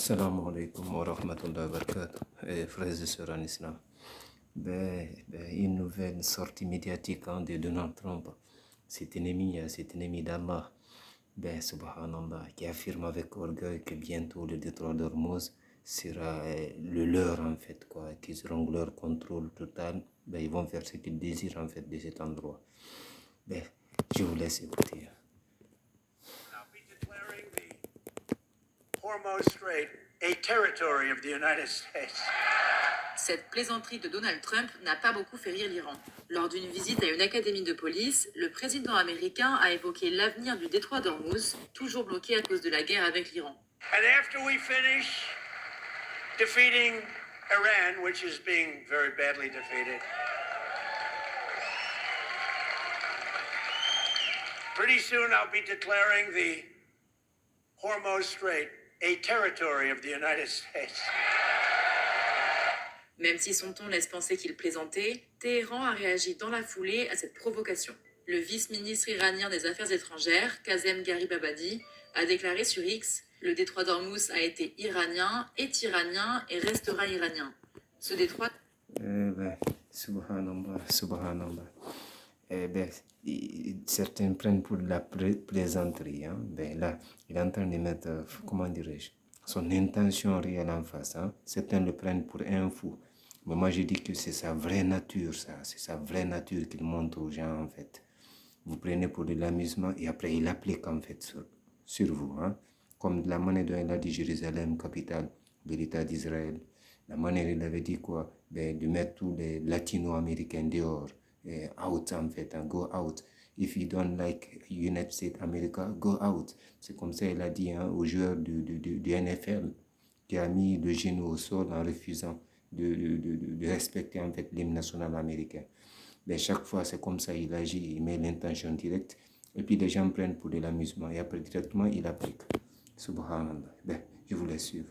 Salam alaikum wa rahmatullahi wa barakatuh. Frères et sœurs en islam. Une nouvelle sortie médiatique de Donald Trump, cet ennemi d'Allah, subhanallah, qui affirme avec orgueil que bientôt le détroit d'Ormuz sera le leur en fait, quoi, qu'ils auront leur contrôle total. Ils vont faire ce qu'ils désirent en fait de cet endroit. Je vous laisse écouter. Hormuz Strait, a territory of the United States. Cette plaisanterie de Donald Trump n'a pas beaucoup fait rire l'Iran. Lors d'une visite à une académie de police, le président américain a évoqué l'avenir du détroit d'Ormuz, toujours bloqué à cause de la guerre avec l'Iran. And after we finish defeating Iran, which is being very badly defeated, pretty soon I'll be declaring the Hormuz Strait a territory of the United States. Même si son ton laisse penser qu'il plaisantait, Téhéran a réagi dans la foulée à cette provocation. Le vice-ministre iranien des Affaires étrangères, Kazem Garibabadi, a déclaré sur X « Le détroit d'Ormuz a été iranien, est iranien et restera iranien. Ce détroit... » Subhanallah. Certains prennent pour de la plaisanterie. Là, il est en train de mettre, comment dirais-je, son intention réelle en face. Certains le prennent pour un fou. Mais moi, je dis que c'est sa vraie nature, ça. C'est sa vraie nature qu'il montre aux gens, en fait. Vous prenez pour de l'amusement et après, il applique, en fait, sur vous. Comme de la manière dont il a dit Jérusalem, capitale de l'État d'Israël. La manière, il avait dit quoi? De mettre tous les latino-américains dehors. Out en fait, go out. If you don't like United States America, go out. C'est comme ça il a dit aux joueurs du NFL qui a mis le genou au sol en refusant de respecter en fait l'hymne national américain. Chaque fois c'est comme ça il agit, il met l'intention directe et puis les gens prennent pour de l'amusement et après directement il applique. Subhanallah. Je vous laisse suivre.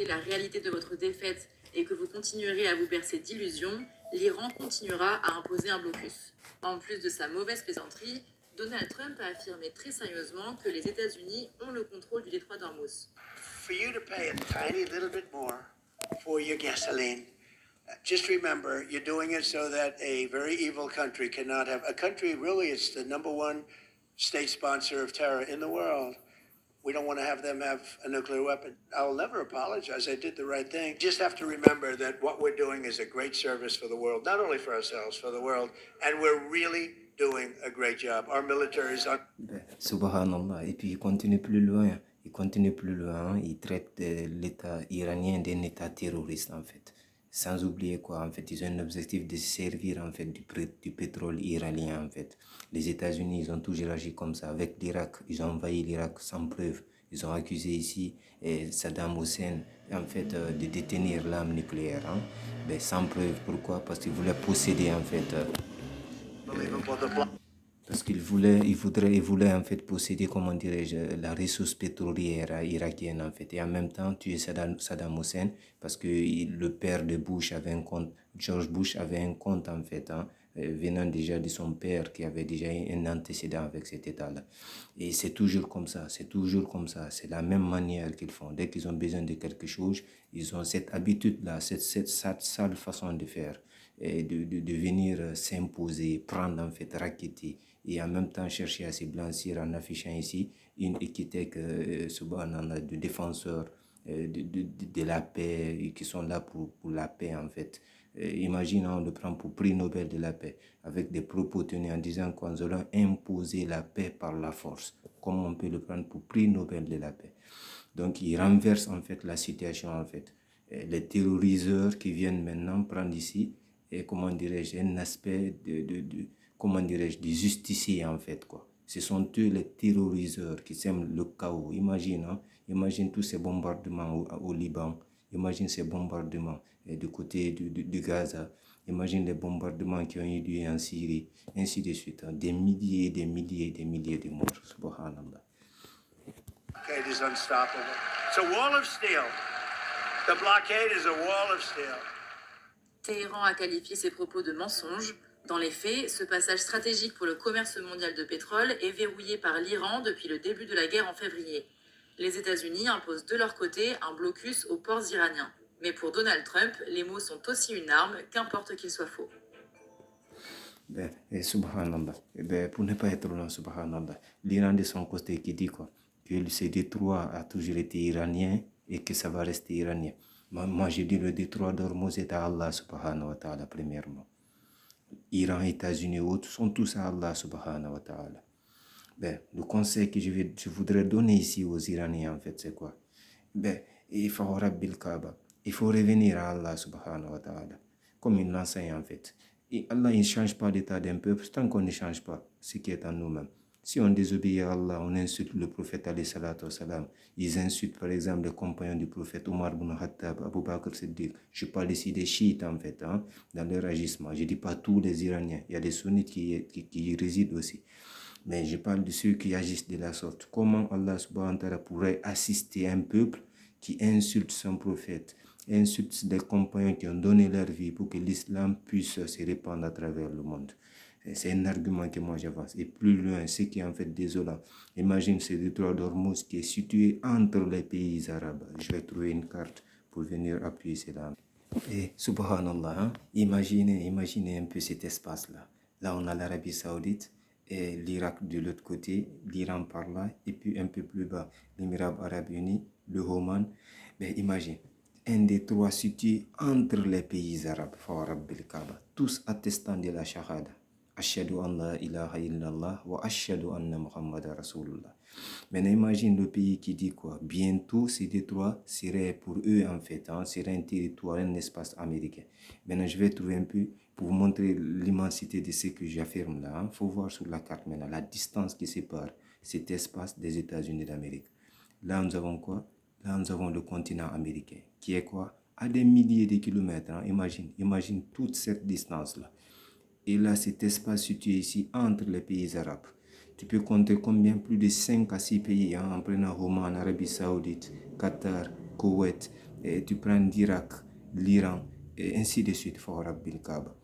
la réalité de votre défaite et que vous continuerez à vous bercer d'illusions, l'Iran continuera à imposer un blocus. En plus de sa mauvaise plaisanterie, Donald Trump a affirmé très sérieusement que les États-Unis ont le contrôle du détroit d'Ormuz. For you to pay a tiny little bit more for your gasoline, just remember you're doing it so that a very evil country cannot have a country. Really, it's the number one state sponsor of terror in the world. We don't want to have them have a nuclear weapon. I'll never apologize. I did the right thing. Just have to remember that what we're doing is a great service for the world, not only for ourselves, for the world. And we're really doing a great job. Our military is on. Subhanallah. Et puis il continue plus loin. Il traite l'État iranien d'un État terroriste en fait. Sans oublier quoi, en fait, ils ont un objectif de servir en fait du pétrole iranien en fait. Les États-Unis, ils ont toujours agi comme ça. Avec l'Irak, ils ont envahi l'Irak sans preuve. Ils ont accusé ici Saddam Hussein en fait de détenir l'arme nucléaire, sans preuve. Pourquoi? Parce qu'ils voulaient posséder en fait. Parce qu'il voulait en fait posséder, comment dirais-je, la ressource pétrolière irakienne en fait. Et en même temps tuer Saddam Hussein parce que le père de Bush avait un compte, George Bush avait un compte en fait, venant déjà de son père qui avait déjà un antécédent avec cet état-là. Et c'est toujours comme ça, c'est la même manière qu'ils font. Dès qu'ils ont besoin de quelque chose, ils ont cette habitude-là, cette sale façon de faire. Et de venir s'imposer, prendre en fait, raqueter et en même temps chercher à se blanchir en affichant ici une étiquette de défenseurs de la paix qui sont là pour la paix en fait. Imagine, on le prend pour prix Nobel de la paix avec des propos tenus en disant qu'on allons imposer la paix par la force, comme on peut le prendre pour prix Nobel de la paix. Donc il renverse en fait la situation en fait. Les terroriseurs qui viennent maintenant prendre ici et comment dirais-je un aspect comment dirais-je du justicier en fait quoi. Ce sont eux les terroriseurs qui sèment le chaos. Imagine tous ces bombardements au Liban. Imagine ces bombardements du côté du Gaza. Imagine les bombardements qui ont eu lieu en Syrie, ainsi de suite. Des milliers de morts. Subhanallah. Blockade is unstoppable. It's a wall of steel. The blockade is a wall of steel. Téhéran a qualifié ces propos de mensonges. Dans les faits, ce passage stratégique pour le commerce mondial de pétrole est verrouillé par l'Iran depuis le début de la guerre en février. Les États-Unis imposent de leur côté un blocus aux ports iraniens. Mais pour Donald Trump, les mots sont aussi une arme, qu'importe qu'ils soient faux. Ben, et subhanallah. Ben, pour ne pas être long, subhanallah. L'Iran de son côté qui dit quoi? Que ce détroit a toujours été iranien et que ça va rester iranien. Moi je dis le détroit d'Ormuz est à Allah subhanahu wa ta'ala, premièrement. Iran, États-Unis et autres sont tous à Allah subhanahu wa ta'ala. Ben, le conseil que je voudrais donner ici aux Iraniens, en fait, c'est quoi? Ben, il faut Rabbil Kaaba. Il faut revenir à Allah subhanahu wa ta'ala. Comme il l'enseigne, en fait. Et Allah, il ne change pas l'état d'un peuple tant qu'on ne change pas ce qui est en nous-mêmes. Si on désobéit à Allah, on insulte le prophète alayhi salatu wassalam. Ils insultent par exemple les compagnons du prophète Omar ibn Khattab, Abu Bakr Siddiq. Je parle ici des chiites en fait, hein, dans leur agissement. Je ne dis pas tous les Iraniens. Il y a des sunnites qui y résident aussi. Mais je parle de ceux qui agissent de la sorte. Comment Allah subhanahu wa ta'ala pourrait assister un peuple qui insulte son prophète, insulte des compagnons qui ont donné leur vie pour que l'islam puisse se répandre à travers le monde? C'est un argument que moi j'avance. Et plus loin, ce qui est en fait désolant. Imagine ce détroit d'Ormuz qui est situé entre les pays arabes. Je vais trouver une carte pour venir appuyer cela. Et subhanallah, hein? Imaginez un peu cet espace-là. Là, on a l'Arabie Saoudite et l'Irak de l'autre côté, l'Iran par là, et puis un peu plus bas, l'Émirat Arabe Unis, le Oman. Mais imagine, un des trois situés entre les pays arabes, tous attestant de la shahada. Ashhadu an la ilaha illallah wa ashhadu anna Muhammadan Rasulullah. Maintenant, imagine le pays qui dit quoi? Bientôt, ces détroits seraient pour eux, en fait, hein, serait un territoire, un espace américain. Maintenant, je vais trouver un peu pour vous montrer l'immensité de ce que j'affirme là. Il faut voir sur la carte maintenant la distance qui sépare cet espace des États-Unis d'Amérique. Là, nous avons quoi? Là, nous avons le continent américain, qui est quoi? À des milliers de kilomètres. Hein. Imagine toute cette distance-là. Et là, cet espace situé ici entre les pays arabes. Tu peux compter combien? Plus de 5 à 6 pays, hein, en prenant Oman, Arabie Saoudite, Qatar, Koweït, et tu prends l'Irak, l'Iran, et ainsi de suite, Rabbil Kaaba.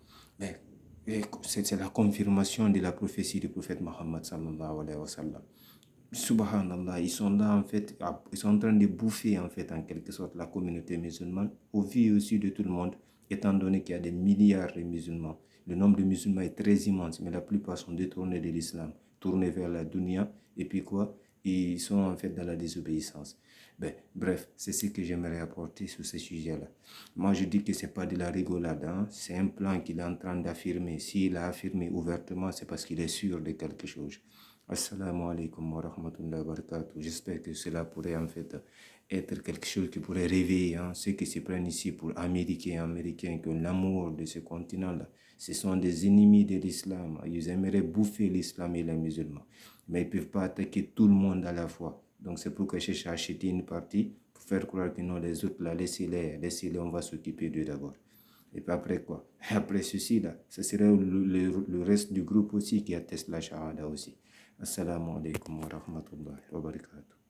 C'est la confirmation de la prophétie du prophète Mohammed sallallahu alayhi wa sallam. Subhanallah, ils sont là en fait, ils sont en train de bouffer en fait en quelque sorte la communauté musulmane au vu aussi de tout le monde, étant donné qu'il y a des milliards de musulmans. Le nombre de musulmans est très immense, mais la plupart sont détournés de l'islam, tournés vers la dunya, et puis quoi? Ils sont en fait dans la désobéissance. Bref, c'est ce que j'aimerais apporter sur ce sujet-là. Moi, je dis que c'est pas de la rigolade, hein? C'est un plan qu'il est en train d'affirmer. S'il a affirmé ouvertement, c'est parce qu'il est sûr de quelque chose. Assalamu alaikum wa rahmatullahi wa barakatuh. J'espère que cela pourrait en fait être quelque chose qui pourrait réveiller ceux qui se prennent ici pour américains, que l'amour de ce continent-là, ce sont des ennemis de l'islam. Ils aimeraient bouffer l'islam et les musulmans. Mais ils ne peuvent pas attaquer tout le monde à la fois. Donc c'est pourquoi je cherche à acheter une partie pour faire croire que non, les autres, là, laissez-les, on va s'occuper d'eux d'abord. Et puis après quoi? Après ceci, là, ce serait le reste du groupe aussi qui atteste la shahada aussi. Assalamu alaikum wa rahmatullahi wa barakatuh.